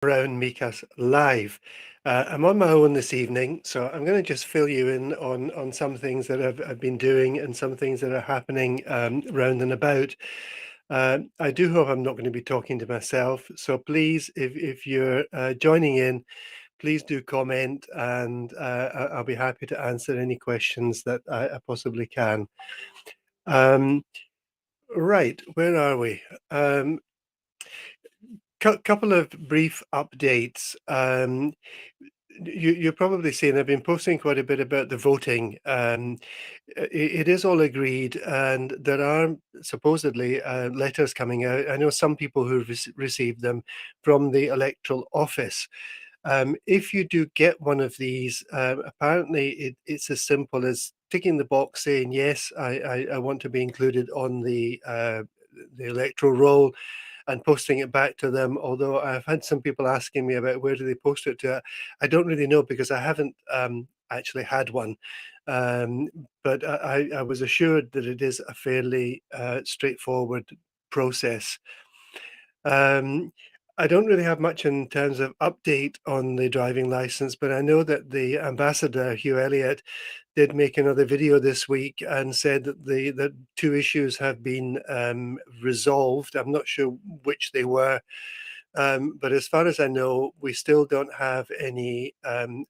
Around Mijas live. I'm on my own this evening, so I'm going to just fill you in on some things that I've been doing and some things that are happening round and about. I do hope I'm not going to be talking to myself, so please, if you're joining in, please do comment, and I'll be happy to answer any questions that I possibly can. Um, right, where are we? Couple of brief updates. You're probably seeing I've been posting quite a bit about the voting. It is all agreed, and there are supposedly letters coming out. I know some people who've received them from the electoral office. If you do get one of these, apparently it's as simple as ticking the box saying, yes, I want to be included on the electoral roll, and posting it back to them. Although I've had some people asking me about where do they post it to. I don't really know because I haven't actually had one. Um, but I was assured that it is a fairly straightforward process. Um, I don't really have much in terms of update on the driving license, but I know that the ambassador, Hugh Elliott, did make another video this week and said that the two issues have been resolved. I'm not sure which they were, but as far as I know, we still don't have any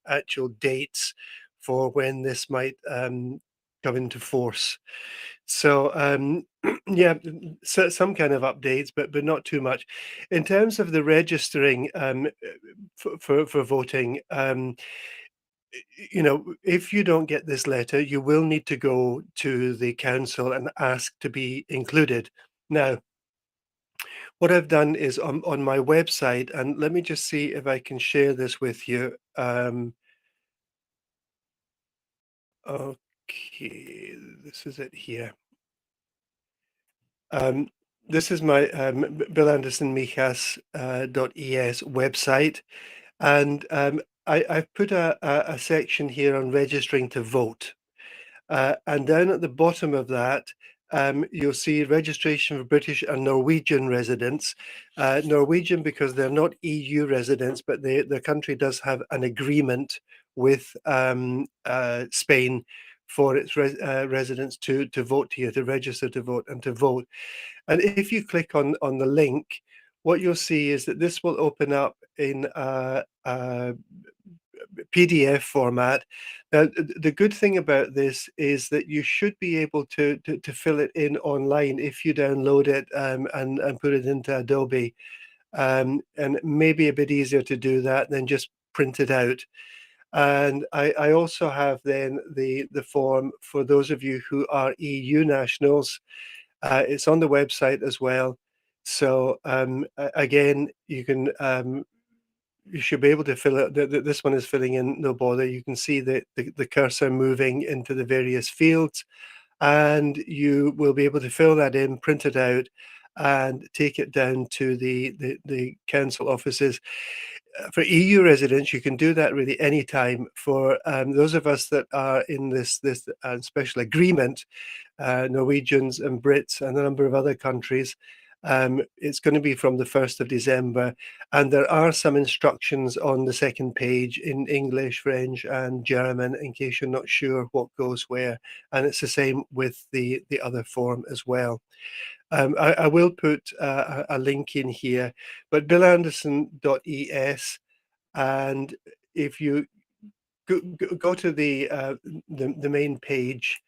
actual dates for when this might come into force. So yeah, so some kind of updates, but not too much. In terms of the registering for voting, if you don't get this letter, you will need to go to the council and ask to be included. Now, what I've done is on my website, and let me just see if I can share this with you. Okay, this is it here. Um, this is my Bill Anderson Mijas .es website, and I've put a section here on registering to vote. And down at the bottom of that, you'll see registration for British and Norwegian residents. Norwegian because they're not EU residents, but the country does have an agreement with Spain for its residents to vote here, to register to vote and to vote. And if you click on the link, what you'll see is that this will open up in a PDF format. Now, the good thing about this is that you should be able to fill it in online if you download it and put it into Adobe. And it may be a bit easier to do that than just print it out. And I also have then the form for those of you who are EU nationals. It's on the website as well. So again, you should be able to fill it. This one is filling in, no bother. You can see the cursor moving into the various fields, and you will be able to fill that in, print it out, and take it down to the council offices. For EU residents, you can do that really anytime. For those of us that are in this special agreement, Norwegians and Brits and a number of other countries, it's going to be from the 1st of December. And there are some instructions on the second page in English, French, and German in case you're not sure what goes where. And it's the same with the other form as well. I will put a link in here, but billanderson.es, and if you go to the main page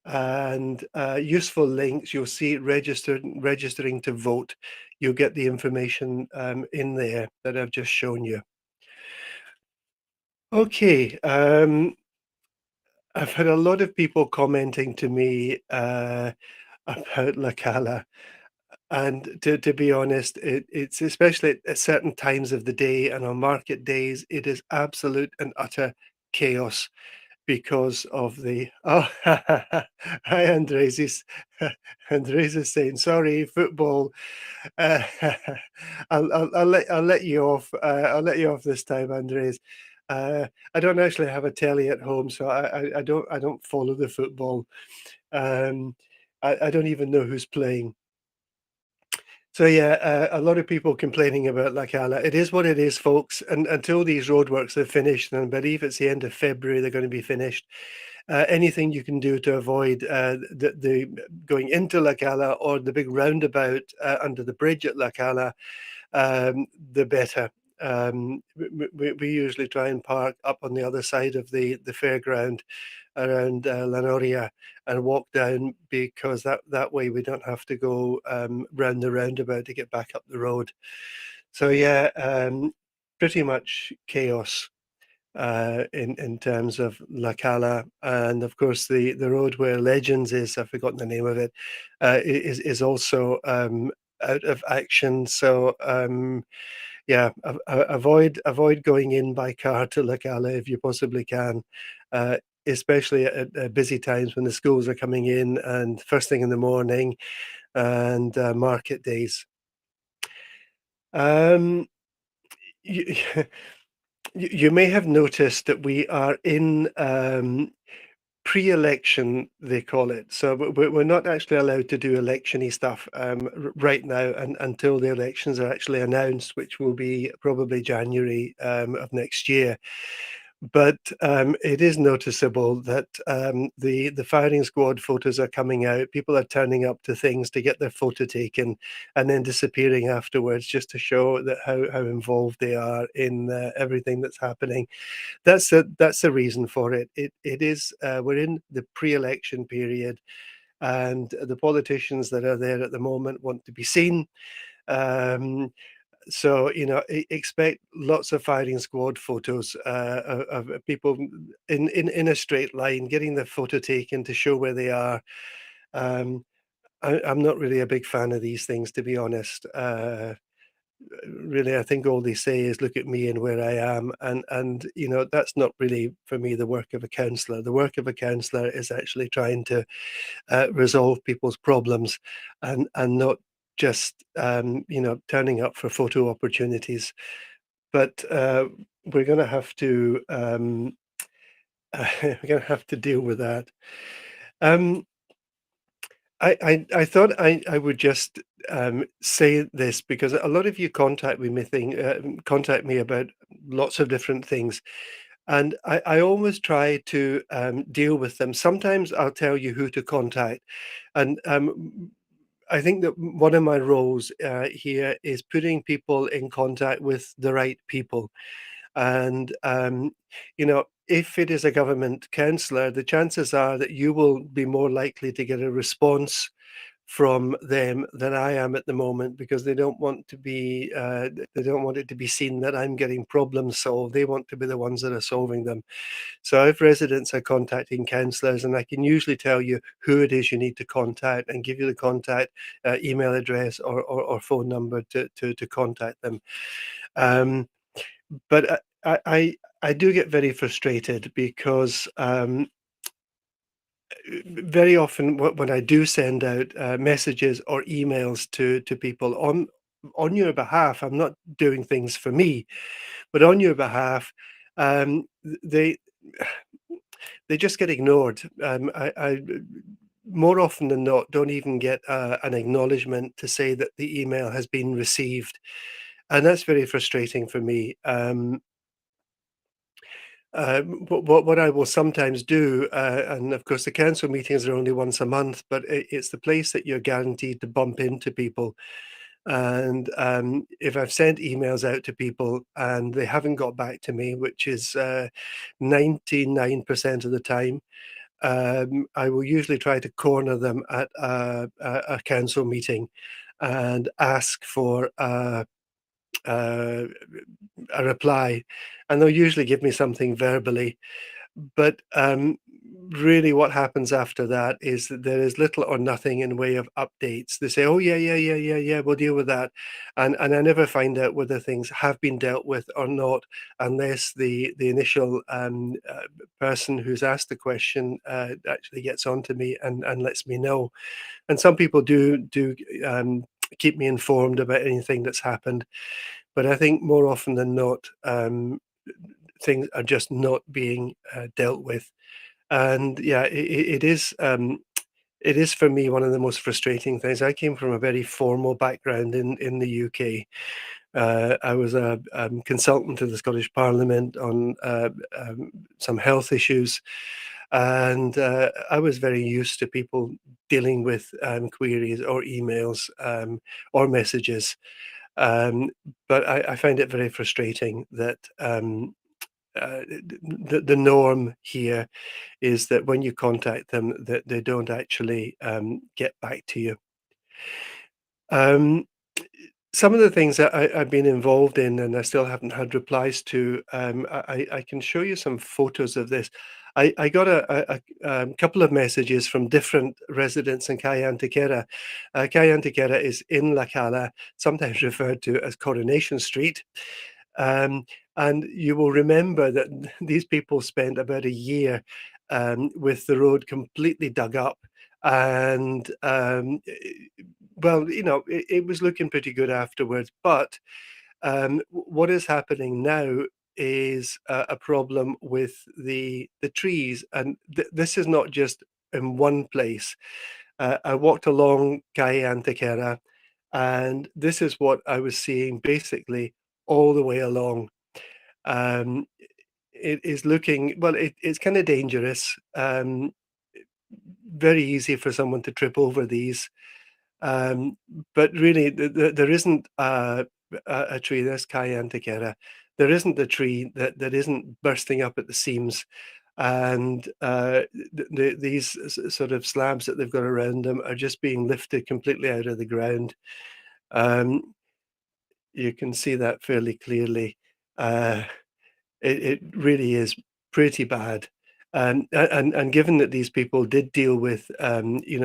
and useful links, you'll see registering to vote. You'll get the information in there that I've just shown you. Okay, I've had a lot of people commenting to me about La Cala. And to be honest, it's especially at certain times of the day and on market days, it is absolute and utter chaos because of the hi Andres is Andres is saying sorry football. uh, I'll let you off. I'll let you off this time, Andres. I don't actually have a telly at home, so I don't follow the football. um, I don't even know who's playing. So yeah, a lot of people complaining about La Cala. It is what it is, folks. And until these roadworks are finished, and I believe it's the end of February they're going to be finished. Anything you can do to avoid the going into La Cala or the big roundabout under the bridge at La Cala, the better. We usually try and park up on the other side of the fairground around La Noria and walk down, because that way we don't have to go round the roundabout to get back up the road. So yeah, pretty much chaos in terms of La Cala, and of course the road where Legends is, I've forgotten the name of it, is also out of action. So yeah, avoid going in by car to La Cala if you possibly can, uh, especially at busy times when the schools are coming in and first thing in the morning and market days. Um, you, you may have noticed that we are in pre-election, they call it. So we're not actually allowed to do electiony stuff right now, and until the elections are actually announced, which will be probably January of next year. But it is noticeable that the firing squad photos are coming out. People are turning up to things to get their photo taken, and then disappearing afterwards, just to show that how involved they are in everything that's happening. That's the reason for it. It is we're in the pre-election period, and the politicians that are there at the moment want to be seen. Um, so expect lots of firing squad photos of people in a straight line, getting the photo taken to show where they are. Um, I'm not really a big fan of these things, to be honest. Really, I think all they say is look at me and where I am, and that's not really for me the work of a counsellor. The work of a counsellor is actually trying to resolve people's problems, and not just turning up for photo opportunities. But we're going to have to we're going to have to deal with that. Um, I thought I would just say this, because a lot of you contact me about lots of different things, and I always try to deal with them. Sometimes I'll tell you who to contact, and I think that one of my roles here is putting people in contact with the right people. And if it is a government councillor, the chances are that you will be more likely to get a response from them than I am at the moment, because they don't want it to be seen that I'm getting problems solved. They want to be the ones that are solving them. So if residents are contacting councillors, and I can usually tell you who it is you need to contact and give you the contact email address or phone number to contact them. Um, but I do get very frustrated, because very often when I do send out messages or emails to people on your behalf, I'm not doing things for me, but on your behalf, they they just get ignored. I more often than not don't even get an acknowledgement to say that the email has been received, and that's very frustrating for me. What I will sometimes do, and of course the council meetings are only once a month, but it's the place that you're guaranteed to bump into people. And if I've sent emails out to people and they haven't got back to me, which is 99% of the time, I will usually try to corner them at a council meeting and ask for uh, a reply, and they'll usually give me something verbally. But really, what happens after that is that there is little or nothing in way of updates. They say, "Oh yeah, yeah, yeah, yeah, yeah, we'll deal with that," and I never find out whether things have been dealt with or not, unless the initial person who's asked the question actually gets on to me and lets me know. And some people do keep me informed about anything that's happened, but I think more often than not, things are just not being dealt with. And yeah, it is. It is for me one of the most frustrating things. I came from a very formal background in the UK. I was a consultant to the Scottish Parliament on some health issues, and I was very used to people dealing with queries or emails or messages. Um, but I find it very frustrating that the norm here is that when you contact them, that they don't actually get back to you. Um, some of the things that I've been involved in and I still haven't had replies to, I can show you some photos of this. I got a couple of messages from different residents in Kaya. Kaya is in La Cala, sometimes referred to as Coronation Street. Um, and you will remember that these people spent about a year with the road completely dug up and well, it was looking pretty good afterwards, but what is happening now is a problem with the trees, and this is not just in one place. I walked along Calle Antequera, and this is what I was seeing basically all the way along. Um, it is looking well. It's kind of dangerous. Very easy for someone to trip over these. Um, but really, there isn't a tree, there's Cayenne Tequera. There isn't a tree that isn't bursting up at the seams. And these sort of slabs that they've got around them are just being lifted completely out of the ground. Um, you can see that fairly clearly. Uh, it really is pretty bad. And given that these people did deal with,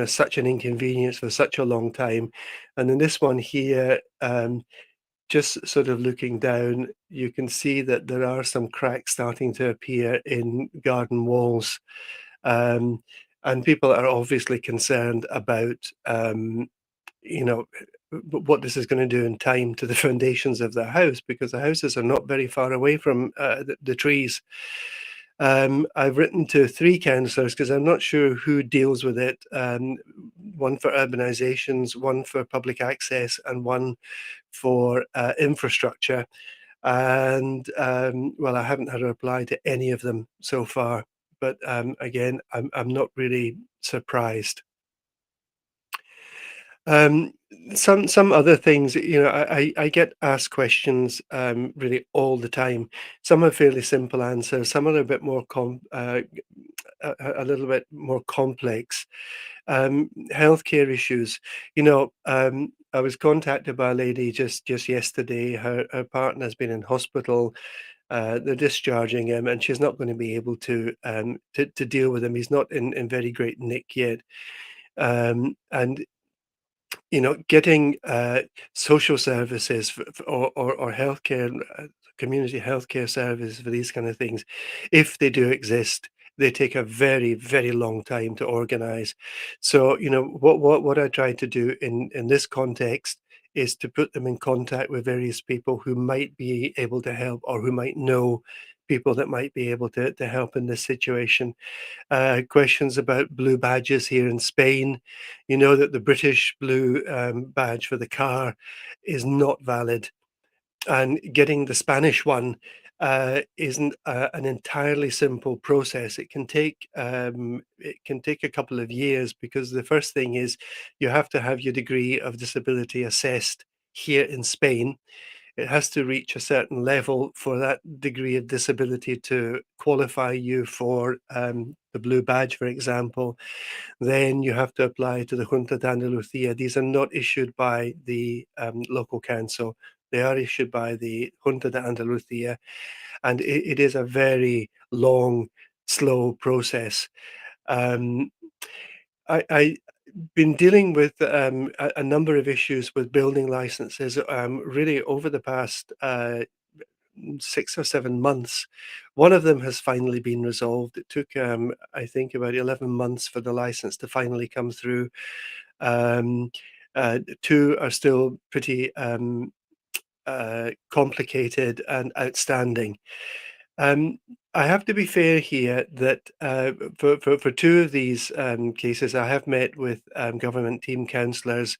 such an inconvenience for such a long time, and in this one here, just sort of looking down, you can see that there are some cracks starting to appear in garden walls. Um, and people are obviously concerned about, you know, what this is going to do in time to the foundations of their house because the houses are not very far away from the trees. I've written to three councillors because I'm not sure who deals with it. One for urbanisations, one for public access, and one for infrastructure. And well, I haven't had a reply to any of them so far. But again, I'm not really surprised. Um, some other things, I get asked questions really all the time. Some are fairly simple answers. Some are a bit more a little bit more complex. Healthcare issues. I was contacted by a lady just yesterday. Her partner's been in hospital. They're discharging him, and she's not going to be able to deal with him. He's not in very great nick yet. And getting social services or healthcare, community healthcare services for these kind of things, if they do exist, they take a very, very long time to organize. So, what I try to do in this context is to put them in contact with various people who might be able to help or who might know people that might be able to help in this situation. Questions about blue badges here in Spain. You know that the British blue badge for the car is not valid, and getting the Spanish one isn't an entirely simple process. It can take a couple of years because the first thing is you have to have your degree of disability assessed here in Spain. It has to reach a certain level for that degree of disability to qualify you for the blue badge, for example. Then you have to apply to the Junta de Andalucía. These are not issued by the local council. They are issued by the Junta de Andalucía, and it is a very long, slow process. Um, I been dealing with a number of issues with building licenses really over the past 6 or 7 months. One of them has finally been resolved. It took, I think, about 11 months for the license to finally come through. Um, two are still pretty complicated and outstanding. Um, I have to be fair here that for two of these cases, I have met with government team councillors,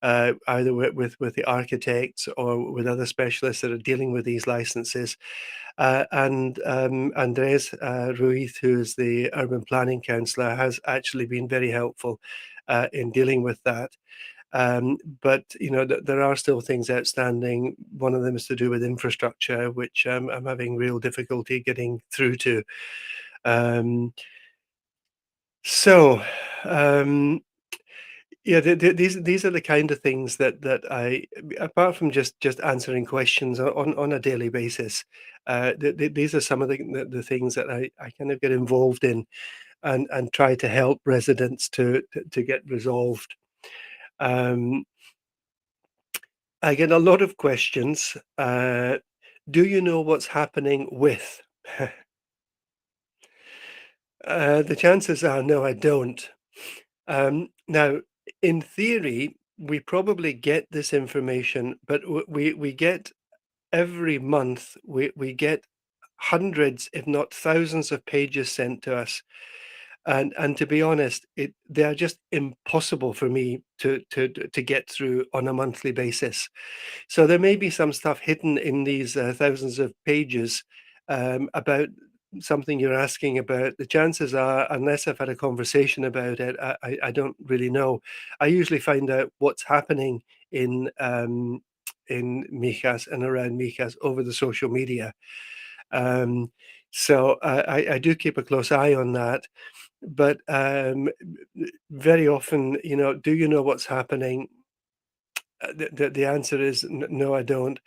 either with the architects or with other specialists that are dealing with these licenses. And Andres Ruiz, who's the urban planning councillor, has actually been very helpful in dealing with that. But there are still things outstanding. One of them is to do with infrastructure, which I'm having real difficulty getting through to. Um, so, um, yeah, these are the kind of things that I, apart from just answering questions on a daily basis, these are some of the things that I kind of get involved in and try to help residents to get resolved. Um, I get a lot of questions. Do you know what's happening with? The chances are no, I don't. Now, in theory, we probably get this information, but we get every month we get hundreds, if not thousands, of pages sent to us. And to be honest, they are just impossible for me to get through on a monthly basis. So there may be some stuff hidden in these thousands of pages about something you're asking about. The chances are, unless I've had a conversation about it, I don't really know. I usually find out what's happening in Mijas and around Mijas over the social media. Um, so I do keep a close eye on that. But very often, do you know what's happening? The answer is no, I don't.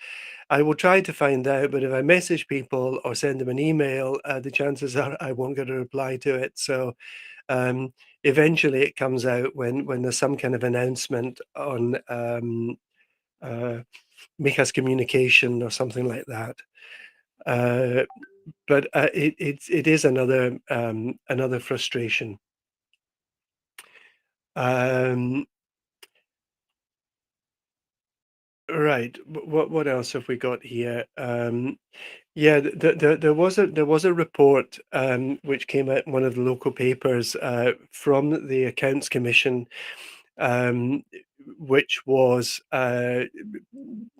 I will try to find out, but if I message people or send them an email, the chances are I won't get a reply to it. So um, eventually, it comes out when there's some kind of announcement on uh, Mika's communication or something like that. Uh, but it is another frustration. Um, right. What else have we got here? Yeah, there was a report which came out in one of the local papers from the Accounts Commission, um, which was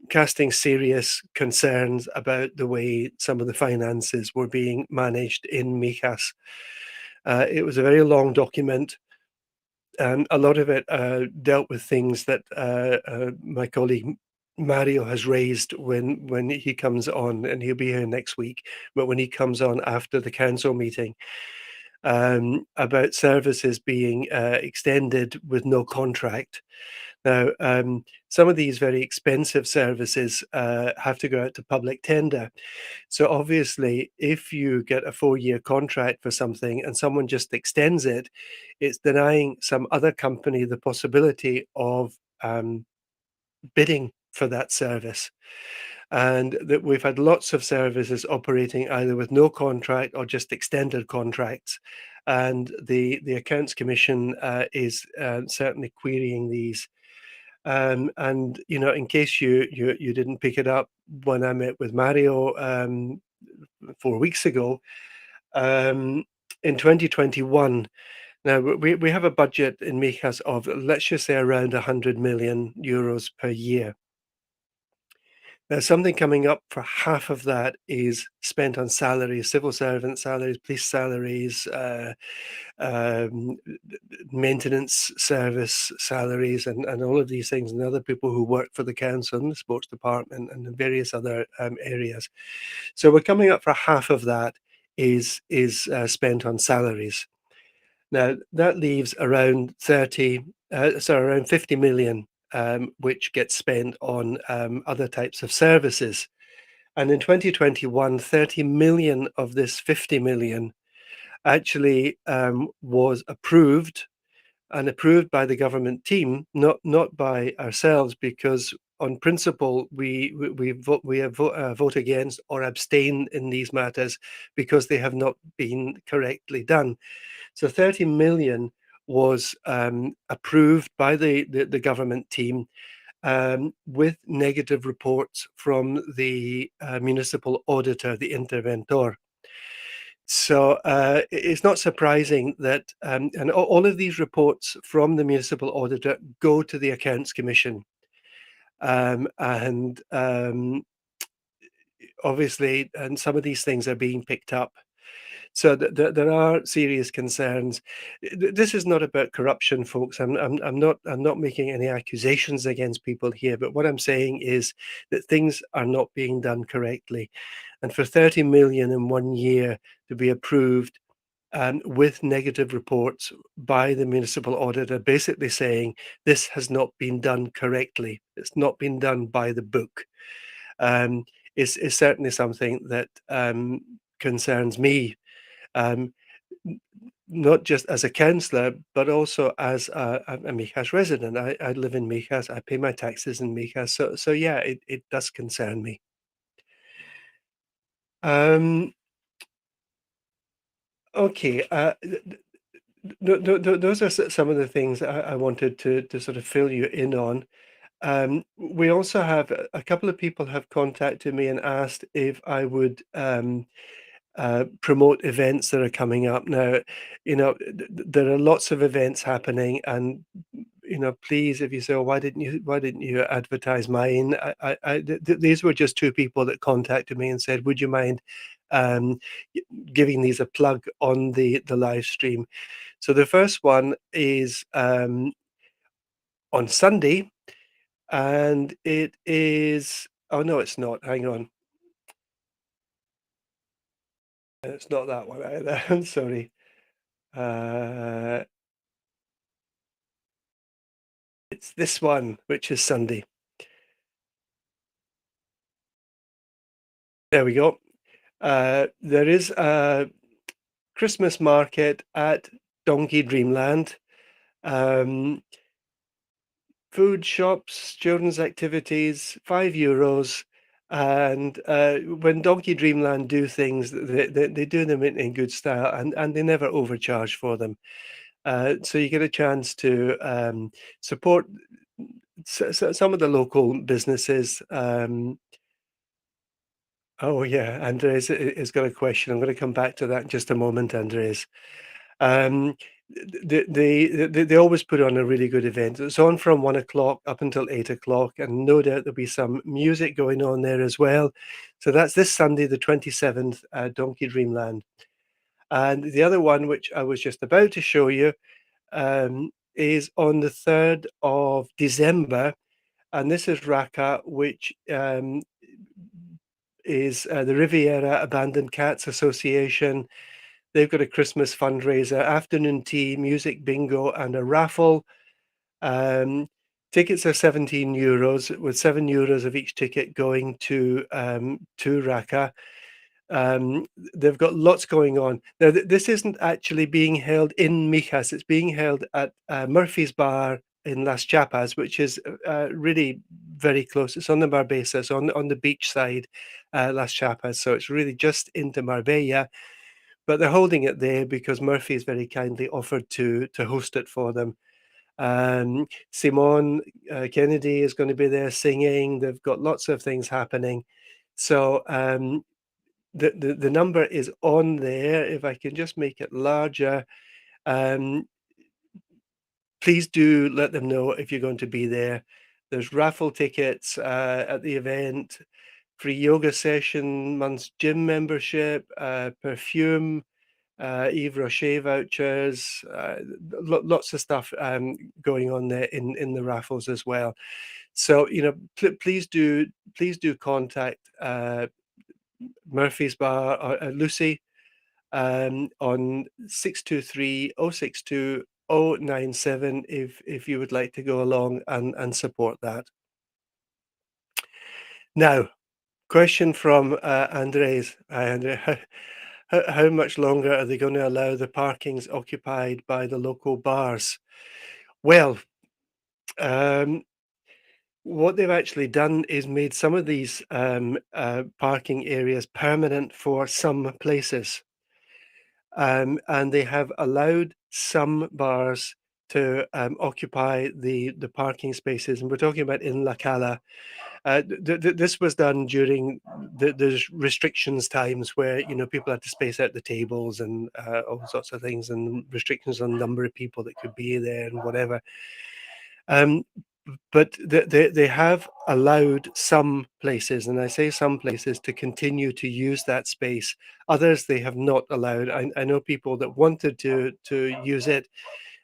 casting serious concerns about the way some of the finances were being managed in Mijas. It was a very long document. And a lot of it dealt with things that my colleague Mario has raised when he comes on, and he'll be here next week. But when he comes on after the council meeting, about services being extended with no contract. Now, some of these very expensive services have to go out to public tender. So obviously, if you get a 4-year contract for something and someone just extends it, it's denying some other company the possibility of bidding for that service. And that we've had lots of services operating either with no contract or just extended contracts. And the Accounts Commission is certainly querying these. And in case you didn't pick it up, when I met with Mario 4 weeks ago, um, in 2021. Now we have a budget in Mijas of, let's just say, around 100 million euros per year. Now, something coming up for half of that is spent on salaries, civil servant salaries, police salaries, um, maintenance service salaries, and all of these things, and other people who work for the council and the sports department and various other areas. So we're coming up for half of that is spent on salaries. Now that leaves around around 50 million, which gets spent on other types of services. And in 2021, 30 million of this 50 million actually was approved, and approved by the government team, not by ourselves, because on principle we vote against or abstain in these matters because they have not been correctly done. So 30 million was approved by the government team, with negative reports from the municipal auditor, the interventor. So it's not surprising that, and all of these reports from the municipal auditor go to the Accounts Commission. And obviously, and some of these things are being picked up. So there are serious concerns. This is not about corruption, folks. I'm not making any accusations against people here, but what I'm saying is that things are not being done correctly. And for 30 million in 1 year to be approved with negative reports by the municipal auditor, basically saying this has not been done correctly, it's not been done by the book, um, is certainly something that concerns me. Um, Not just as a councillor, but also as a Mijas resident. I live in Mijas. I pay my taxes in Mijas. So yeah, it does concern me. Um, okay. Those are some of the things I wanted to sort of fill you in on. We also have a couple of people have contacted me and asked if I would promote events that are coming up now. There are lots of events happening, and please, if you say, "Oh, why didn't you advertise mine?" These were just two people that contacted me and said, "Would you mind um, y- giving these a plug on the live stream?" So the first one is on Sunday, and it is. Oh no, it's not. Hang on, it's not that one either. I'm sorry. Uh, it's this one, which is Sunday. There we go. There is a Christmas market at Donkey Dreamland. Um, Food shops, children's activities, €5. And when Donkey Dreamland do things, they do them in good style, and they never overcharge for them. So you get a chance to support some of the local businesses. Oh yeah, Andres has got a question. I'm going to come back to that in just a moment, Andres. Um, they always put on a really good event. It's on from 1 o'clock up until 8 o'clock, and no doubt there'll be some music going on there as well. So that's this Sunday, the 27th, Donkey Dreamland. And the other one, which I was just about to show you, is on the 3rd of December, and this is Raqqa, which is the Riviera Abandoned Cats Association. They've got a Christmas fundraiser, afternoon tea, music bingo, and a raffle. Um, Tickets are €17, with €7 of each ticket going to Raqqa. They've got lots going on. Now, this isn't actually being held in Mijas. It's being held at Murphy's Bar in Las Chapas, which is really very close. It's on the Marbella, so on the beach side, Las Chapas. So it's really just into Marbella, but they're holding it there because Murphy's very kindly offered to host it for them. Simone Kennedy is going to be there singing. They've got lots of things happening. So the number is on there. If I can just make it larger, um, please do let them know if you're going to be there. There's raffle tickets at the event, free yoga session, month's gym membership, perfume, Yves Rocher vouchers, lots of stuff going on there in the raffles as well. So please do contact Murphy's Bar or Lucy on 623 062 097 if you would like to go along and support that. Now, question from Andres. Andre, how much longer are they going to allow the parkings occupied by the local bars? Well, um, what they've actually done is made some of these parking areas permanent for some places. And they have allowed some bars to occupy the parking spaces, and we're talking about in La Cala. This was done during the restrictions times where people had to space out the tables and all sorts of things, and restrictions on the number of people that could be there and whatever. Um, but they have allowed some places, and I say some places, to continue to use that space. Others they have not allowed. I know people that wanted to use it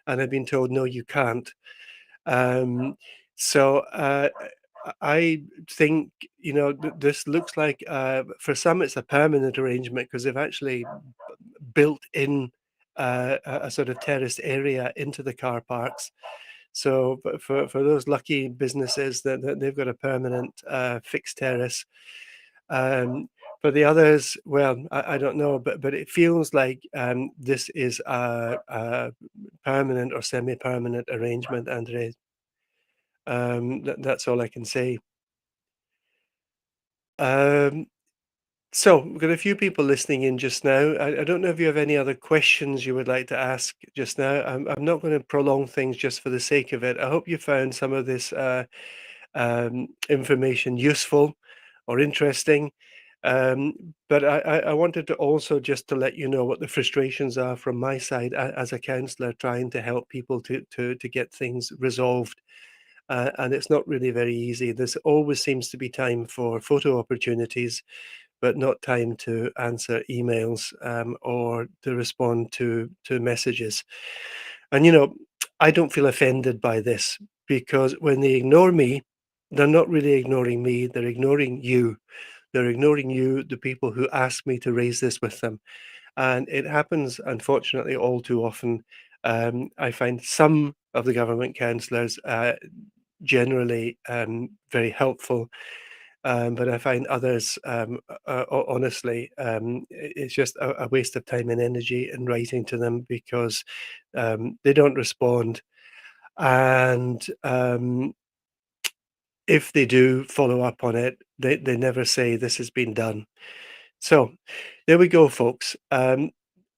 and have been told, no, you can't. Um, so I think this looks like for some it's a permanent arrangement because they've actually built in a sort of terraced area into the car parks. So for those lucky businesses that they've got a permanent fixed terrace. For the others, well, I don't know, but it feels like this is a permanent or semi-permanent arrangement, Andre. That's all I can say. Um, so we've got a few people listening in just now. I don't know if you have any other questions you would like to ask just now. I'm not going to prolong things just for the sake of it. I hope you found some of this information useful or interesting. But I wanted to also just to let you know what the frustrations are from my side as a counsellor trying to help people to get things resolved. And it's not really very easy. There's always seems to be time for photo opportunities, but not time to answer emails or to respond to messages. And I don't feel offended by this because when they ignore me, they're not really ignoring me. They're ignoring you. They're ignoring you, the people who asked me to raise this with them. And it happens, unfortunately, all too often. I find some of the government councillors generally very helpful. But I find others, honestly, it's just a waste of time and energy in writing to them because they don't respond. And if they do follow up on it, they never say this has been done. So there we go, folks.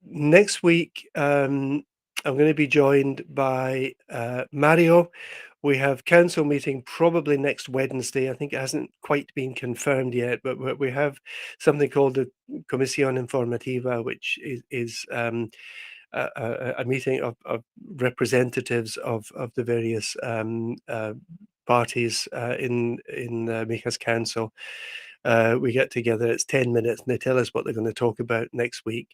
Next week, I'm going to be joined by Mario. We have council meeting probably next Wednesday. I think it hasn't quite been confirmed yet, but we have something called the Comisión Informativa, which is a meeting of representatives of the various parties in Mijas Council. We get together, it's 10 minutes, and they tell us what they're going to talk about next week.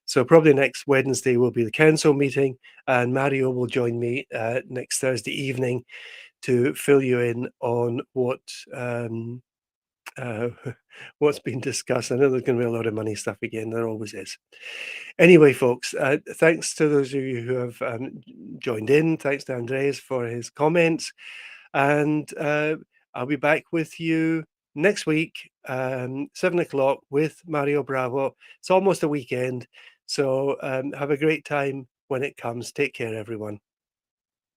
So probably next Wednesday will be the council meeting, and Mario will join me next Thursday evening to fill you in on uh, what's been discussed. I know there's going to be a lot of money stuff again. There always is. Anyway, folks, thanks to those of you who have joined in. Thanks to Andreas for his comments. And I'll be back with you next week, 7 o'clock with Mario Bravo. It's almost a weekend. So have a great time when it comes. Take care, everyone.